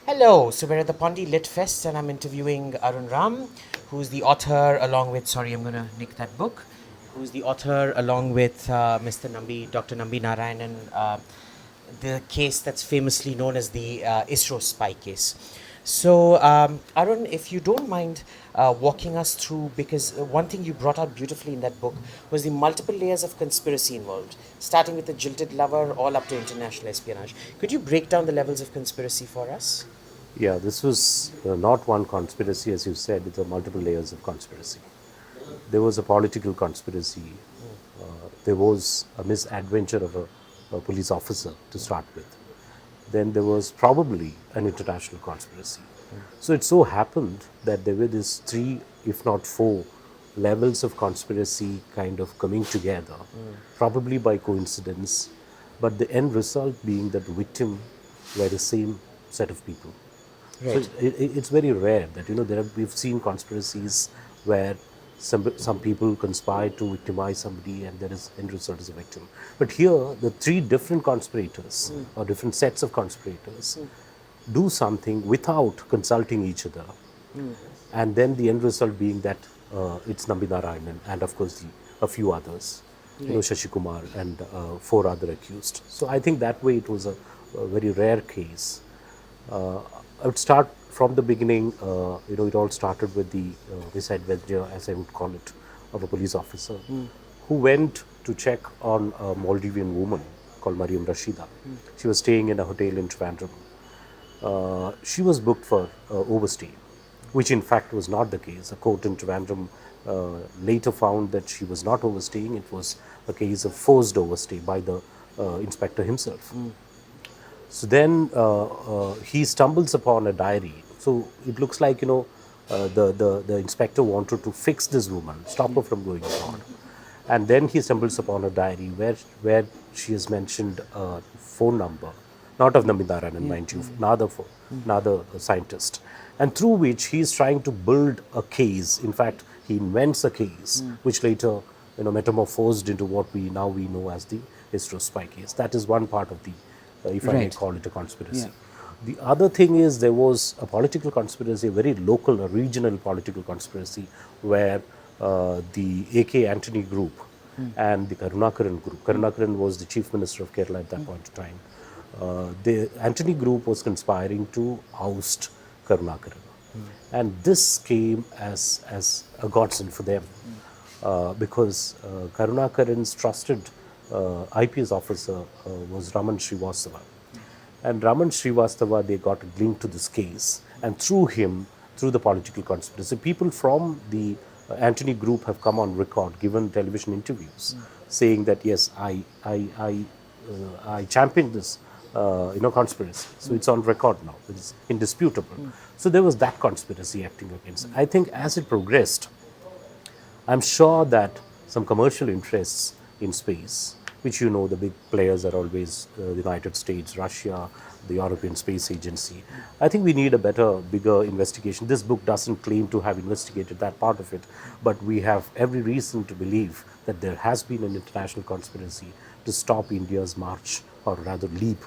Hello, so we're at the Pondy Lit Fest and I'm interviewing Arun Ram, who's the author along with, sorry, I'm going to nick that book, who's the author along with Dr. Nambi Narayanan, the case that's famously known as the ISRO spy case. So, Arun, if you don't mind walking us through, because one thing you brought out beautifully in that book was the multiple layers of conspiracy involved, starting with the jilted lover all up to international espionage. Could you break down the levels of conspiracy for us? Yeah, this was not one conspiracy, as you said, there were multiple layers of conspiracy. There was a political conspiracy, there was a misadventure of a police officer to start with. Then there was probably an international conspiracy. So it so happened that there were these three, if not four, levels of conspiracy kind of coming together, probably by coincidence, but the end result being that the victim were the same set of people. So Right. it's very rare that we've seen conspiracies where some people conspire to victimize somebody and there is end result as a victim. But here, the three different conspirators or different sets of conspirators do something without consulting each other, and then the end result being that it's Nambi Narayanan and of course a few others, Shashi Kumar and four other accused. So I think that way it was a very rare case. I would start from the beginning. It all started with the misadventure, as I would call it, of a police officer who went to check on a Maldivian woman called Mariam Rashida. She was staying in a hotel in Trivandrum. She was booked for overstay, which in fact was not the case. A court in Trivandrum later found that she was not overstaying. It was a case of forced overstay by the inspector himself. So then he stumbles upon a diary. So it looks like, the inspector wanted to fix this woman, stop her from going abroad. And then he stumbles upon a diary where she has mentioned a phone number, not of Nambi Narayanan, mind you, another scientist, and through which he is trying to build a case. In fact, he invents a case, which later, metamorphosed into what we know as the ISRO spy case. That is one part of the, if I may Right. call it, a conspiracy. Yeah. The other thing is there was a political conspiracy, a very local, a regional political conspiracy, where the AK Antony group and the Karunakaran group. Karunakaran was the chief minister of Kerala at that point in time. The Antony group was conspiring to oust Karunakaran. And this came as a godsend for them, because Karunakaran's trusted IPS officer was Raman Srivastava. And Raman Srivastava, they got linked to this case. And through him, through the political conspiracy, people from the Antony group have come on record, given television interviews, saying that, yes, I championed this conspiracy. So it's on record now. It's indisputable. So there was that conspiracy acting against. I think as it progressed, I'm sure that some commercial interests in space, which the big players are always the United States, Russia, the European Space Agency. I think we need a better, bigger investigation. This book doesn't claim to have investigated that part of it, but we have every reason to believe that there has been an international conspiracy to stop India's march, or rather leap,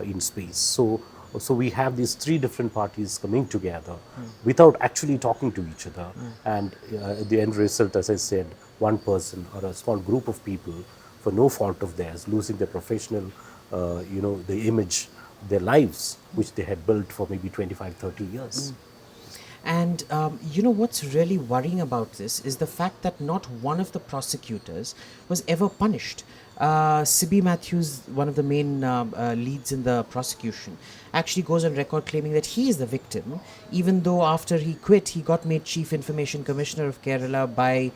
in space. So we have these three different parties coming together without actually talking to each other. And the end result, as I said, one person or a small group of people, for no fault of theirs, losing their professional, the image, their lives, which they had built for maybe 25, 30 years. And what's really worrying about this is the fact that not one of the prosecutors was ever punished. Sibby Matthews, one of the main leads in the prosecution, actually goes on record claiming that he is the victim, even though after he quit, he got made Chief Information Commissioner of Kerala by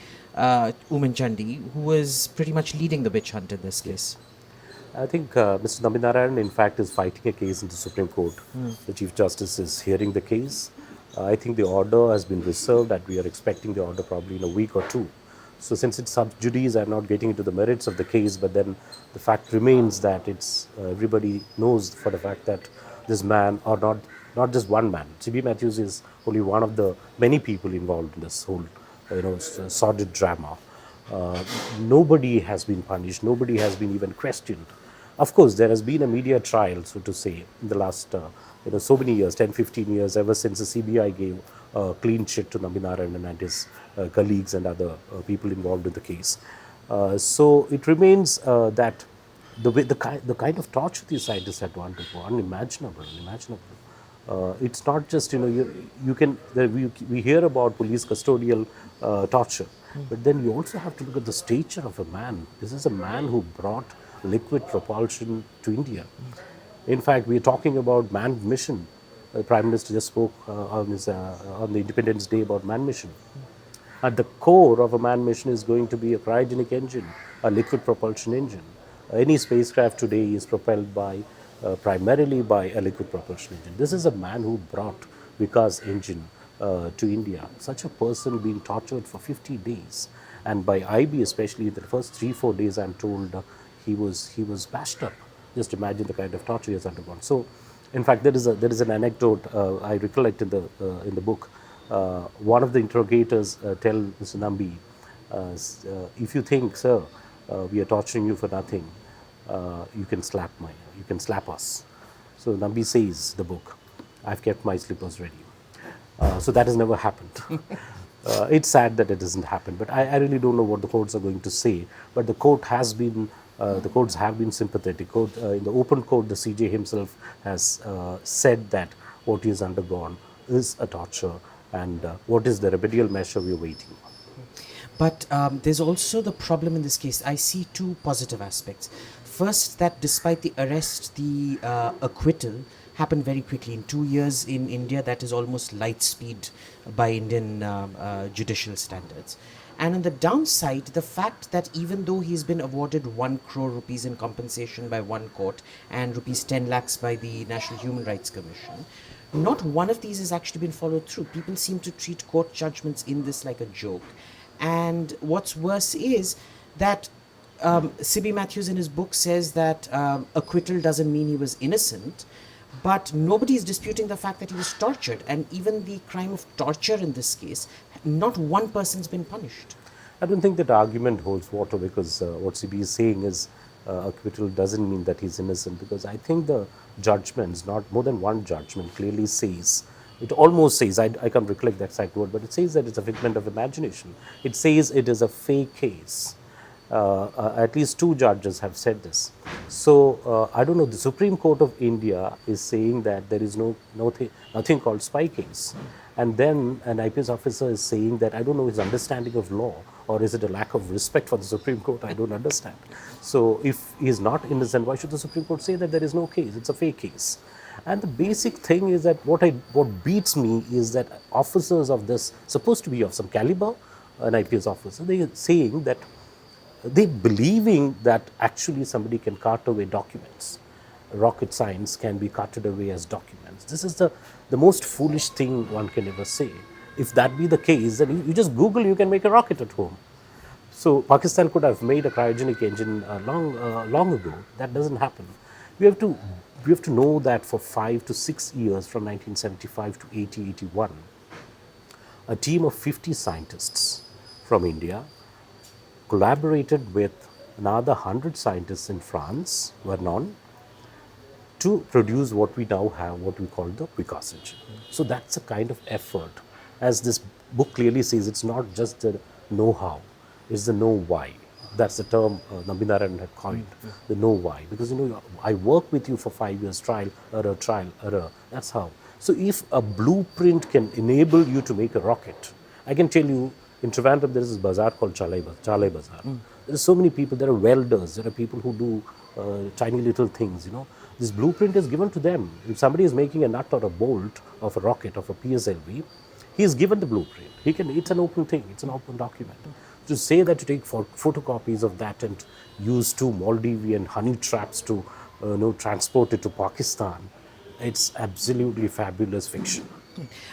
Uman Chandi, who was pretty much leading the witch hunt in this case. I think Mr. Nambi Narayanan, in fact, is fighting a case in the Supreme Court. The Chief Justice is hearing the case. I think the order has been reserved, and we are expecting the order probably in a week or two. So since it's sub judice, I'm not getting into the merits of the case, but then the fact remains that it's everybody knows for the fact that this man, or not just one man, C.B. Matthews is only one of the many people involved in this whole sordid drama. Nobody has been punished. Nobody has been even questioned. Of course, there has been a media trial, so to say, in the last so many years, 10, 15 years, ever since the CBI gave clean chit to Nambi Narayanan and his colleagues and other people involved in the case. So it remains that the kind of torture these scientists had to undergo, unimaginable, unimaginable. It's not just you can we hear about police custodial torture, but then you also have to look at the stature of a man. This is a man who brought liquid propulsion to India. In fact, we are talking about manned mission. The Prime Minister just spoke on the Independence Day about manned mission. At the core of a manned mission is going to be a cryogenic engine, a liquid propulsion engine. Any spacecraft today is propelled by primarily by a liquid propulsion engine. This is a man who brought Vikas engine to India. Such a person being tortured for 50 days, and by IB especially, the first 3-4 days, I'm told he was bashed up. Just imagine the kind of torture he has undergone. So, in fact, there is an anecdote I recollect in the book. One of the interrogators tell Mr. Nambi, if you think, sir, we are torturing you for nothing, you can slap us. So Nambi says, the book, I've kept my slippers ready. So that has never happened. It's sad that it doesn't happen, but I really don't know what the courts are going to say. But the courts have been sympathetic. In the open court, the CJ himself has said that what he has undergone is a torture, and what is the remedial measure we are waiting on. But there's also the problem in this case. I see two positive aspects. First, that despite the arrest, the acquittal happened very quickly. In 2 years in India, that is almost light speed by Indian judicial standards. And on the downside, the fact that even though he's been awarded 1 crore rupees in compensation by one court and rupees 10 lakhs by the National Human Rights Commission, not one of these has actually been followed through. People seem to treat court judgments in this like a joke. And what's worse is that C.B. Matthews in his book says that acquittal doesn't mean he was innocent, but nobody is disputing the fact that he was tortured. And even the crime of torture in this case, not one person's been punished. I don't think that argument holds water, because what CB is saying is acquittal doesn't mean that he's innocent, because I think the judgments, not more than one judgment, clearly says, it almost says, I can't recollect the exact word, but it says that it's a figment of imagination. It says it is a fake case. At least 2 judges have said this. So I don't know, the Supreme Court of India is saying that there is nothing called spy case. And then an IPS officer is saying that I don't know his understanding of law, or is it a lack of respect for the Supreme Court? I don't understand. So if he is not innocent, why should the Supreme Court say that there is no case? It's a fake case. And the basic thing is that what beats me is that officers of this, supposed to be of some caliber, an IPS officer, they are saying that they believing that actually somebody can cart away documents. Rocket science can be carted away as documents. This is the most foolish thing one can ever say. If that be the case, then you just Google, you can make a rocket at home. So Pakistan could have made a cryogenic engine long ago. That doesn't happen. We have to know that for 5 to 6 years, from 1975 to 81, a team of 50 scientists from India collaborated with another 100 scientists in France, Vernon, to produce what we now have, what we call the Vikas engine. So that's a kind of effort. As this book clearly says, it's not just the know-how, it's the know-why. That's the term Nambi Narayanan had coined, the know-why. Because, I work with you for 5 years, trial, error. That's how. So if a blueprint can enable you to make a rocket, I can tell you, in Trivandrum, there is this bazaar called Chalai Bazaar. There are so many people. There are welders. There are people who do tiny little things, This blueprint is given to them. If somebody is making a nut or a bolt of a rocket, of a PSLV, he is given the blueprint. It's an open thing. It's an open document. To say that you take photocopies of that and use 2 Maldivian honey traps to transport it to Pakistan, it's absolutely fabulous fiction.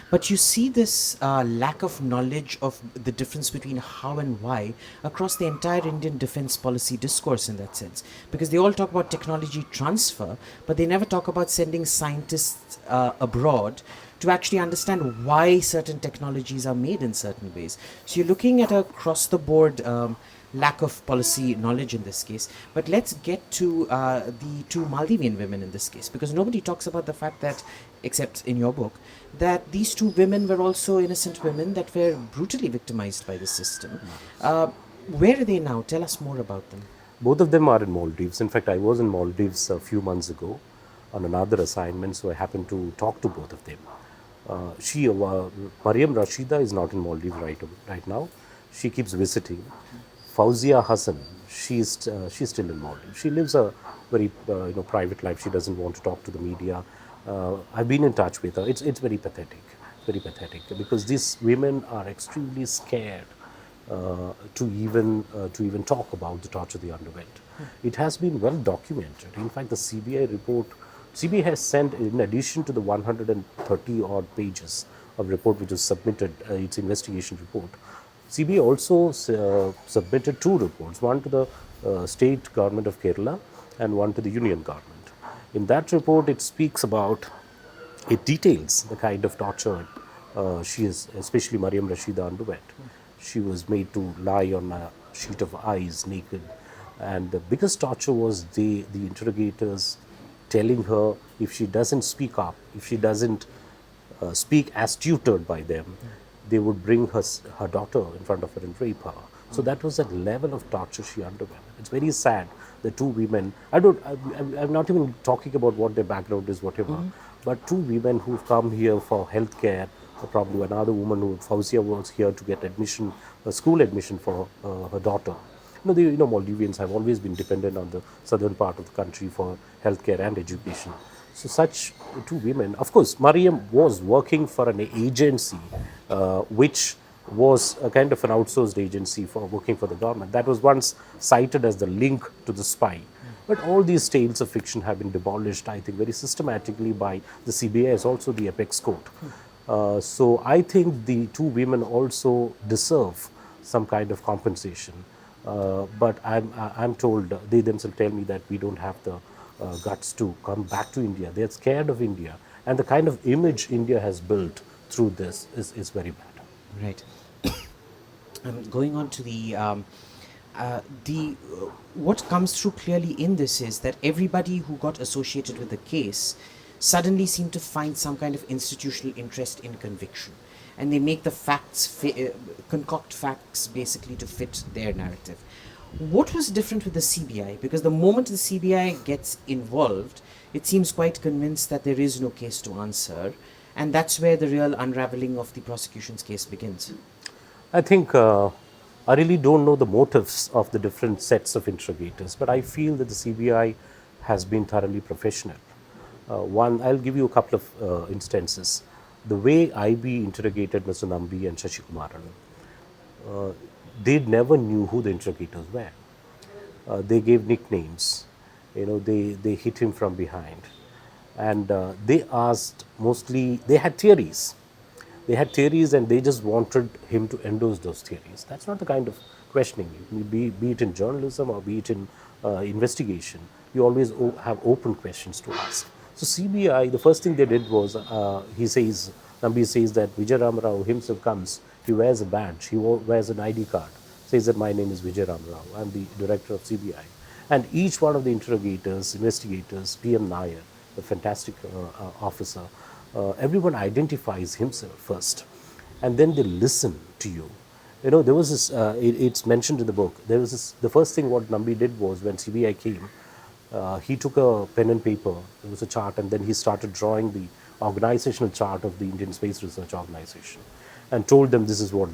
But you see this lack of knowledge of the difference between how and why across the entire Indian defense policy discourse in that sense. Because they all talk about technology transfer, but they never talk about sending scientists abroad to actually understand why certain technologies are made in certain ways. So you're looking at across the board lack of policy knowledge in this case. But let's get to the two Maldivian women in this case, because nobody talks about the fact that, except in your book, that these two women were also innocent women that were brutally victimized by the system. Where are they now? Tell us more about them. Both of them are in Maldives. In fact, I was in Maldives a few months ago on another assignment, so I happened to talk to both of them. Mariam Rashida is not in Maldives right now. She keeps visiting. Fauzia Hassan, she's still in Maldives. She lives a very private life. She doesn't want to talk to the media. I've been in touch with her. It's very pathetic because these women are extremely scared to even talk about the torture they underwent. It has been well documented. In fact, the CBI report, CBI has sent, in addition to the 130 odd pages of report which was submitted, its investigation report, CBI also submitted two reports, one to the state government of Kerala and one to the union government. In that report, it speaks about, it details the kind of torture she is, especially Mariam Rashida, underwent. She was made to lie on a sheet of ice naked, and the biggest torture was the interrogators telling her if she doesn't speak up, if she doesn't speak as tutored by them, they would bring her daughter in front of her and rape her. So that was the level of torture she underwent. It's very sad. The two women, I'm not even talking about what their background is, whatever, but two women who've come here for healthcare, probably another woman who, Fauzia, was here to get admission, school admission for her daughter. Maldivians have always been dependent on the southern part of the country for healthcare and education. So such two women, of course, Mariam was working for an agency which was a kind of an outsourced agency for working for the government. That was once cited as the link to the spy. But all these tales of fiction have been demolished, I think, very systematically by the CBI as also the apex court. So I think the two women also deserve some kind of compensation. But I'm told, they themselves tell me that we don't have the guts to come back to India. They're scared of India. And the kind of image India has built through this is very bad. Right. Going on to what comes through clearly in this is that everybody who got associated with the case suddenly seemed to find some kind of institutional interest in conviction, and they make the facts concoct facts basically to fit their narrative. What was different with the CBI? Because the moment the CBI gets involved, it seems quite convinced that there is no case to answer, and that's where the real unraveling of the prosecution's case begins. I think I really don't know the motives of the different sets of interrogators, but I feel that the CBI has been thoroughly professional. One, I'll give you a couple of instances. The way IB interrogated Mr. Nambi and Shashi Kumaran, they never knew who the interrogators were. They gave nicknames. They hit him from behind, and they asked mostly. They had theories. And they just wanted him to endorse those theories. That's not the kind of questioning. Be it in journalism or be it in investigation, you always have open questions to ask. So CBI, the first thing they did was, Nambi says that Vijay Ram Rao himself comes, he wears a badge, he wears an ID card, says that my name is Vijay Ram Rao, I'm the director of CBI. And each one of the interrogators, investigators, PM Nair, the fantastic officer, everyone identifies himself first, and then they listen to you. There was this, it's mentioned in the book, there was this, the first thing what Nambi did was, when CBI came, he took a pen and paper, there was a chart, and then he started drawing the organizational chart of the Indian Space Research Organization and told them this is what,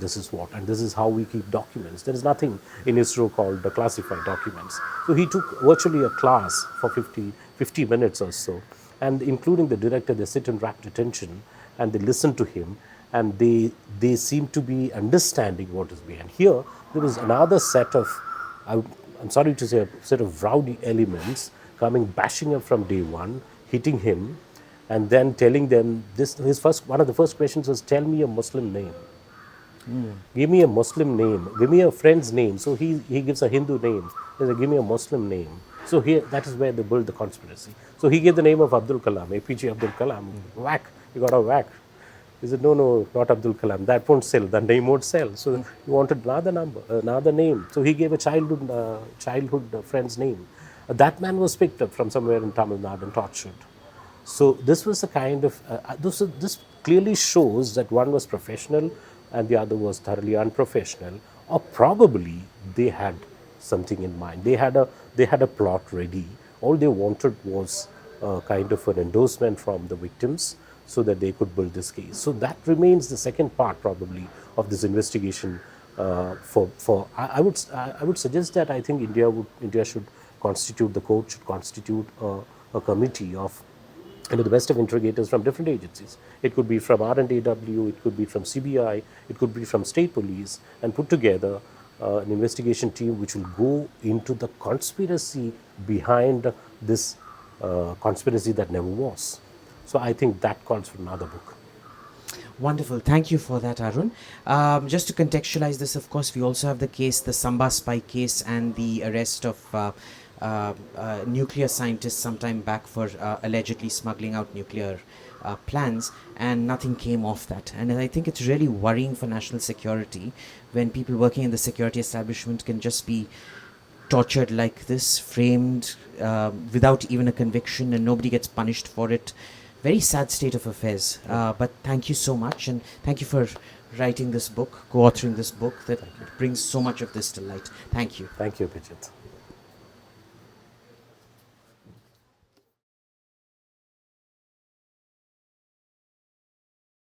and this is how we keep documents. There is nothing in ISRO called the classified documents. So he took virtually a class for 50 minutes or so, and including the director, they sit in rapt attention and they listen to him, and they seem to be understanding what is behind. Here, there is another set of, I'm sorry to say, a set of rowdy elements coming, bashing up from day one, hitting him, and then telling them this. One of the first questions was, "Tell me a Muslim name. Give me a Muslim name. Give me a friend's name." So he gives a Hindu name. He says, "Give me a Muslim name." So here, that is where they build the conspiracy. So he gave the name of Abdul Kalam, APJ Abdul Kalam. Whack, you got a whack. He said, no, not Abdul Kalam. That won't sell. The name won't sell. So he wanted another number, another name. So he gave a childhood friend's name. That man was picked up from somewhere in Tamil Nadu and tortured. So this was a kind of this clearly shows that one was professional and the other was thoroughly unprofessional, or probably they had something in mind. They had a plot ready. All they wanted was kind of an endorsement from the victims so that they could build this case. So that remains the second part probably of this investigation. I would suggest that I think India should constitute, the court should constitute a committee of the best of interrogators from different agencies. It could be from R&AW, it could be from CBI, it could be from state police, and put together an investigation team which will go into the conspiracy behind this conspiracy that never was. So I think that calls for another book. Wonderful. Thank you for that, Arun. Just to contextualize this, of course, we also have the case, the Samba spy case, and the arrest of nuclear scientists sometime back for allegedly smuggling out nuclear plans, and nothing came off that. And I think it's really worrying for national security when people working in the security establishment can just be tortured like this, framed without even a conviction, and nobody gets punished for it. Very sad state of affairs. But thank you so much, and thank you for writing this book, co-authoring this book that brings so much of this to light. Thank you. Thank you, Abhijit.